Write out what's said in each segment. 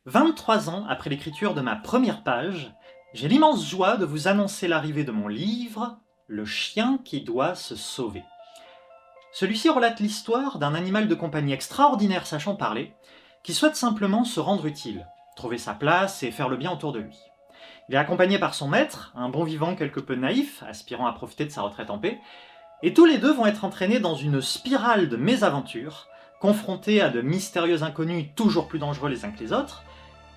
23 ans après l'écriture de ma première page, j'ai l'immense joie de vous annoncer l'arrivée de mon livre « Le chien qui doit se sauver ». Celui-ci relate l'histoire d'un animal de compagnie extraordinaire sachant parler, qui souhaite simplement se rendre utile, trouver sa place et faire le bien autour de lui. Il est accompagné par son maître, un bon vivant quelque peu naïf, aspirant à profiter de sa retraite en paix, et tous les deux vont être entraînés dans une spirale de mésaventures, confrontés à de mystérieux inconnus toujours plus dangereux les uns que les autres,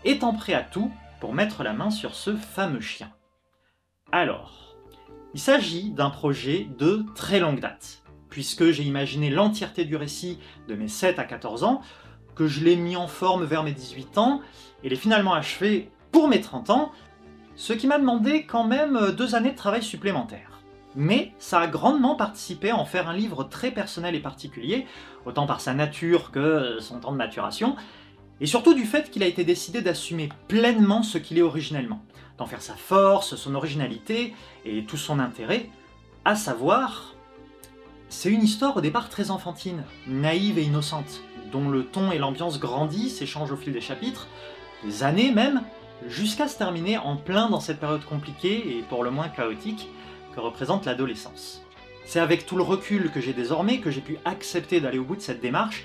étant prêts à tout pour mettre la main sur ce fameux chien. Alors, il s'agit d'un projet de très longue date, puisque j'ai imaginé l'entièreté du récit de mes 7 à 14 ans, que je l'ai mis en forme vers mes 18 ans, et l'ai finalement achevé pour mes 30 ans, ce qui m'a demandé quand même 2 années de travail supplémentaires. Mais ça a grandement participé à en faire un livre très personnel et particulier, autant par sa nature que son temps de maturation, et surtout du fait qu'il a été décidé d'assumer pleinement ce qu'il est originellement, d'en faire sa force, son originalité et tout son intérêt, à savoir, c'est une histoire au départ très enfantine, naïve et innocente, dont le ton et l'ambiance grandissent et changent au fil des chapitres, des années même, jusqu'à se terminer en plein dans cette période compliquée et pour le moins chaotique que représente l'adolescence. C'est avec tout le recul que j'ai désormais que j'ai pu accepter d'aller au bout de cette démarche,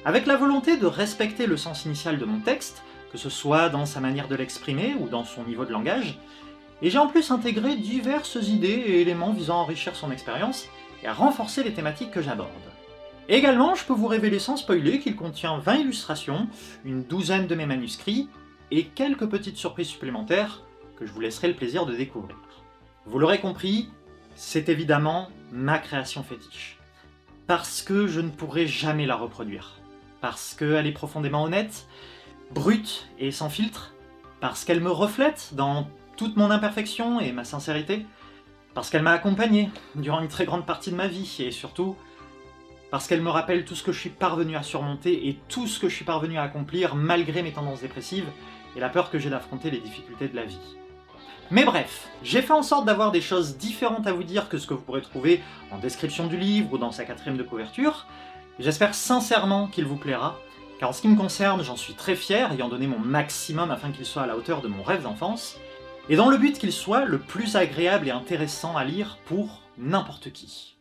avec la volonté de respecter le sens initial de mon texte, que ce soit dans sa manière de l'exprimer ou dans son niveau de langage, et j'ai en plus intégré diverses idées et éléments visant à enrichir son expérience et à renforcer les thématiques que j'aborde. Également, je peux vous révéler sans spoiler qu'il contient 20 illustrations, une douzaine de mes manuscrits, et quelques petites surprises supplémentaires que je vous laisserai le plaisir de découvrir. Vous l'aurez compris, c'est évidemment ma création fétiche. Parce que je ne pourrai jamais la reproduire. Parce qu'elle est profondément honnête, brute et sans filtre. Parce qu'elle me reflète dans toute mon imperfection et ma sincérité. Parce qu'elle m'a accompagné durant une très grande partie de ma vie. Et surtout, parce qu'elle me rappelle tout ce que je suis parvenu à surmonter et tout ce que je suis parvenu à accomplir malgré mes tendances dépressives et la peur que j'ai d'affronter les difficultés de la vie. Mais bref, j'ai fait en sorte d'avoir des choses différentes à vous dire que ce que vous pourrez trouver en description du livre ou dans sa 4e de couverture. J'espère sincèrement qu'il vous plaira, car en ce qui me concerne, j'en suis très fier, ayant donné mon maximum afin qu'il soit à la hauteur de mon rêve d'enfance, et dans le but qu'il soit le plus agréable et intéressant à lire pour n'importe qui.